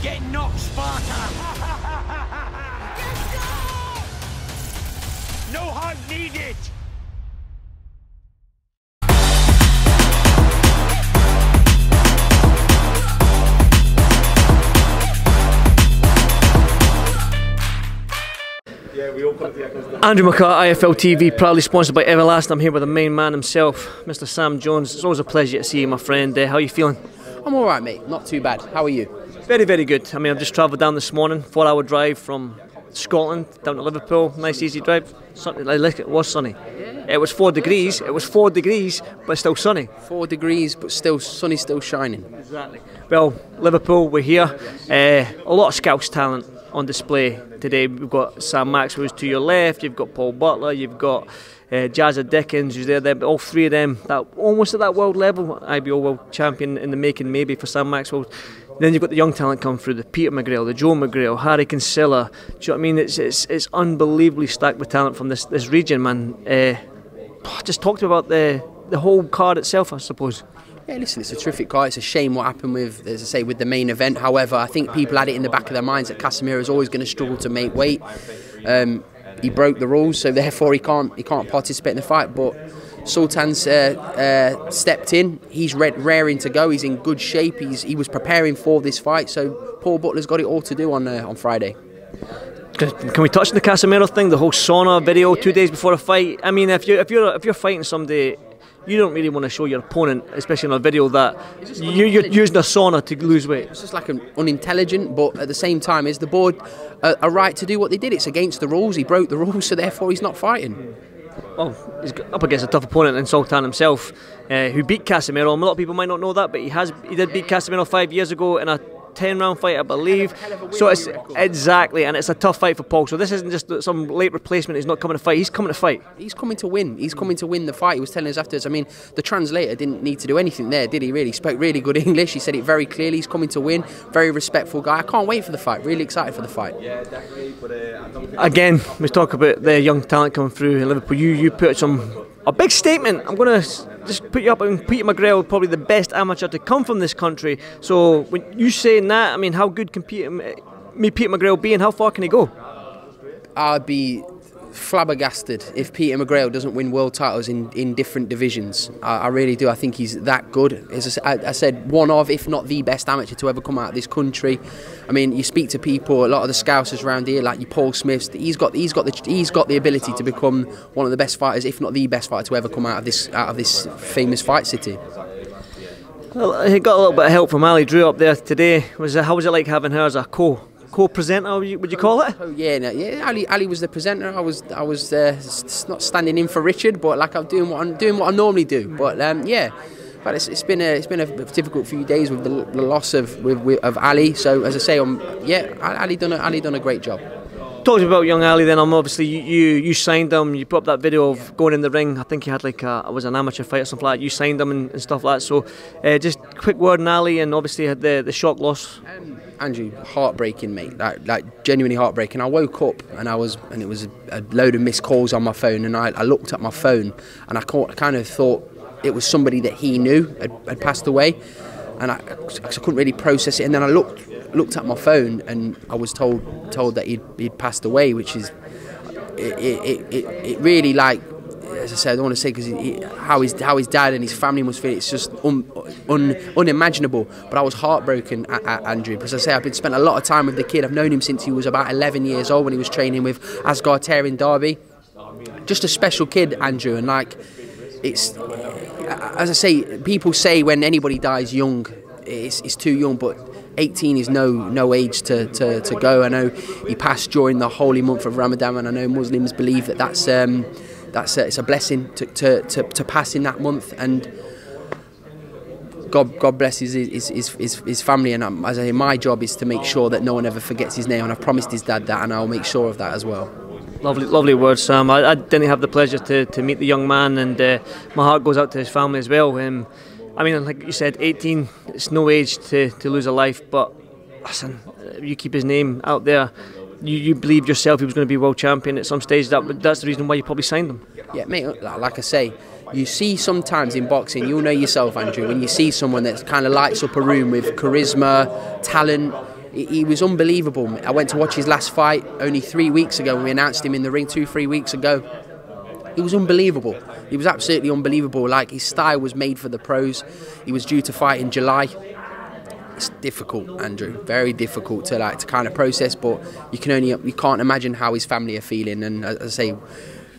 You're getting knocked, Sparta! No hug needed! Andrew McCART, IFL TV, proudly sponsored by Everlast. I'm here with the main man himself, Mr. Sam Jones. It's always a pleasure to see you, my friend. How are you feeling? I'm alright, mate. Not too bad. How are you? Very, very good. I mean, I've just travelled down this morning, 4-hour drive from Scotland down to Liverpool. Nice, easy drive. It was sunny. It was 4 degrees. It was 4 degrees, but still sunny. 4 degrees, but still sun is still shining. Exactly. Well, Liverpool, we're here. A lot of Scouse talent on display today. We've got Sam Maxwell, who's to your left. You've got Paul Butler. You've got Jazza Dickens, who's there. All three of them, that almost at that world level. IBO world champion in the making, maybe for Sam Maxwell. Then you've got the young talent come through, the Peter McGrail, the Joe McGrail, Harry Kinsella. Do you know what I mean? It's unbelievably stacked with talent from this region, man. Just talked about the whole card itself, I suppose. Yeah, listen, it's a terrific card. It's a shame what happened with, as I say, with the main event. However, I think people had it in the back of their minds that Casemiro is always going to struggle to make weight. He broke the rules, so therefore he can't participate in the fight. But Sultan's stepped in. He's raring to go. He's in good shape. He was preparing for this fight. So Paul Butler's got it all to do on Friday. Can we touch on the Casemiro thing? The whole sauna video 2 days before a fight. I mean, if you're fighting somebody, you don't really want to show your opponent, especially on a video, that you're using a sauna to lose weight. It's just like unintelligent, but at the same time, is the board a right to do what they did? It's against the rules. He broke the rules, so therefore he's not fighting. Well, he's up against a tough opponent in Sultan himself, who beat Casemiro. A lot of people might not know that, but he did beat Casemiro 5 years ago in a 10-round fight, I believe. So it's exactly, and it's a tough fight for Paul. So this isn't just some late replacement. He's not coming to fight. He's coming to fight. He's coming to win. He's coming to win the fight. He was telling us afterwards. I mean, the translator didn't need to do anything there, did he? Really, he spoke really good English. He said it very clearly. He's coming to win. Very respectful guy. I can't wait for the fight. Really excited for the fight. Yeah, definitely. But again, we talk about the young talent coming through in Liverpool. You put a big statement. I'm going to just put you up, and Peter McGrail, probably the best amateur to come from this country. So when you saying that, I mean, how good can Peter McGrail be, and how far can he go? I'd be flabbergasted if Peter McGrail doesn't win world titles in different divisions. I really do. I think he's that good. As I said, one of, if not the best amateur to ever come out of this country. I mean, you speak to people, a lot of the Scousers around here, like your Paul Smiths. He's got the ability to become one of the best fighters, if not the best fighter to ever come out of this famous fight city. Well, he got a little bit of help from Ali Drew up there today. How was it like having her as a co-presenter, would you call it? Oh yeah. Ali was the presenter. I was not standing in for Richard, but like I'm doing what I normally do. But yeah, but it's been a difficult few days with the loss of Ali. So as I say, Ali done a great job. Talk about young Ali then. Obviously you signed him. You put up that video of going in the ring. I think he had it was an amateur fight or something like that. You signed him and stuff like that. So just quick word on Ali, and obviously had the shock loss. Andrew, heartbreaking, mate. Like genuinely heartbreaking. I woke up and it was a load of missed calls on my phone, and I looked at my phone and I kind of thought it was somebody that he knew had passed away, and I couldn't really process it. And then I looked at my phone and I was told that he'd passed away, which is it really, like, as I said, I don't want to say because how his dad and his family must feel. It's just unimaginable. But I was heartbroken at Andrew, because as I say, I've spent a lot of time with the kid. I've known him since he was about 11 years old when he was training with Asgard Tear in Derby. Just a special kid, Andrew, and like, it's, as I say, people say when anybody dies young, it's too young, but 18 is no age to go. I know he passed during the holy month of Ramadan, and I know Muslims believe that's it's a blessing to pass in that month, and God bless his family. And as I say, my job is to make sure that no one ever forgets his name, and I've promised his dad that, and I'll make sure of that as well. Lovely words, Sam. I didn't have the pleasure to meet the young man, and my heart goes out to his family as well. I mean, like you said, 18, it's no age to lose a life, but listen, you keep his name out there. You believed yourself he was going to be world champion at some stage. That's the reason why you probably signed him. Yeah, mate, like I say, you see sometimes in boxing, you'll know yourself, Andrew, when you see someone that kind of lights up a room with charisma, talent, He was unbelievable. I went to watch his last fight only 3 weeks ago when we announced him in the ring 2-3 weeks ago. He was unbelievable. He was absolutely unbelievable. Like, his style was made for the pros. He was due to fight in July. It's difficult, Andrew. Very difficult to kind of process. But you can't imagine how his family are feeling. And as I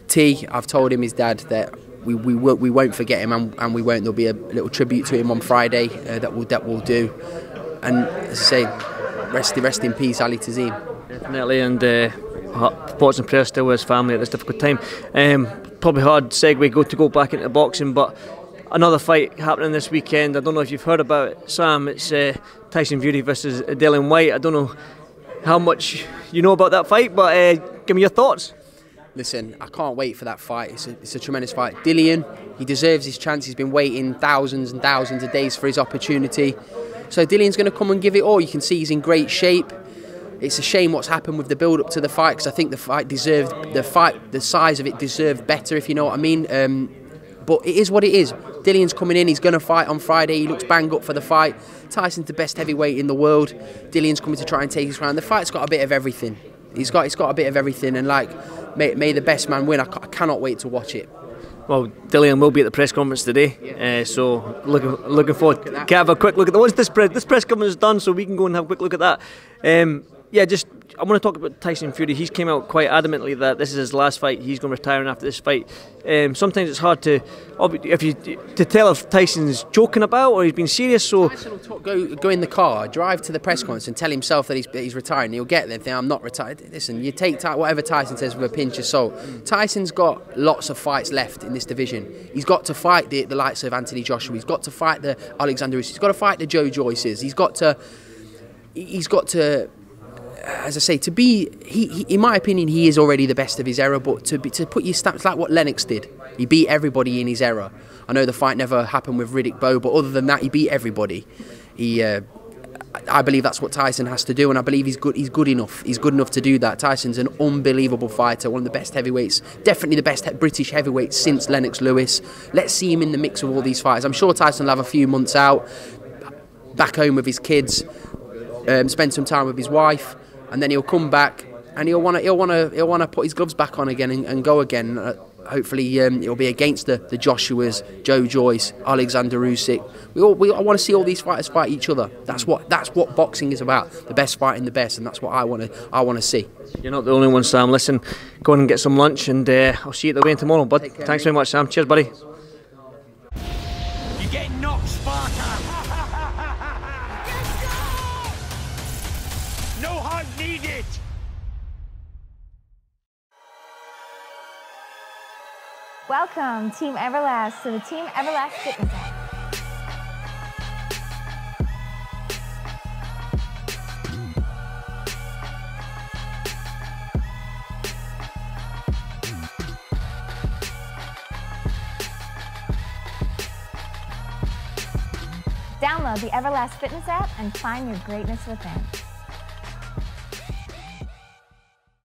say, I've told him, his dad, that we won't forget him, and we won't. There'll be a little tribute to him on Friday that we'll do. And as I say, rest in peace, Ali Tazeem. Definitely, and thoughts and prayers still with his family at this difficult time. Probably hard segue to go back into boxing, but another fight happening this weekend. I don't know if you've heard about it, Sam. It's Tyson Fury versus Dillian Whyte. I don't know how much you know about that fight, but give me your thoughts. Listen, I can't wait for that fight. It's a tremendous fight. Dillian, he deserves his chance. He's been waiting thousands and thousands of days for his opportunity. So Dillian's going to come and give it all. You can see he's in great shape. It's a shame what's happened with the build-up to the fight, because I think the size of it deserved better, if you know what I mean. But it is what it is. Dillian's coming in. He's going to fight on Friday. He looks bang up for the fight. Tyson's the best heavyweight in the world. Dillian's coming to try and take his crown. The fight's got a bit of everything. It's got a bit of everything, and may the best man win. I cannot wait to watch it. Well, Dillian will be at the press conference today, so looking forward. Can I have a quick look at once this press conference is done, so we can go and have a quick look at that. I want to talk about Tyson Fury. He's came out quite adamantly that this is his last fight. He's going to retire after this fight. Sometimes it's hard to tell if Tyson's joking about or he's been serious. So Tyson will go in the car, drive to the press conference, and tell himself that he's retiring. He'll get there and think, I'm not retired. Listen, you take whatever Tyson says with a pinch of salt. Tyson's got lots of fights left in this division. He's got to fight the likes of Anthony Joshua. He's got to fight the Alexander Usyk. He's got to fight the Joe Joyces. He's got to. As I say, in my opinion, he is already the best of his era. But to put your stamps, like what Lennox did, he beat everybody in his era. I know the fight never happened with Riddick Bowe, but other than that, he beat everybody. I believe that's what Tyson has to do, and I believe he's good enough. He's good enough to do that. Tyson's an unbelievable fighter, one of the best heavyweights, definitely the best British heavyweight since Lennox Lewis. Let's see him in the mix of all these fights. I'm sure Tyson will have a few months out, back home with his kids, spend some time with his wife. And then he'll come back, and he'll want to put his gloves back on again and go again. Hopefully, it'll be against the Joshuas, Joe Joyce, Alexander Usyk. I want to see all these fighters fight each other. That's what boxing is about. The best fighting the best, and that's what I want to see. You're not the only one, Sam. Listen, go on and get some lunch, and I'll see you at the weigh-in tomorrow, bud. Thanks very much, Sam. Cheers, buddy. You get knocked, Sparta! No hug needed! Welcome, Team Everlast, to the Team Everlast Fitness app. Download the Everlast Fitness app and find your greatness within.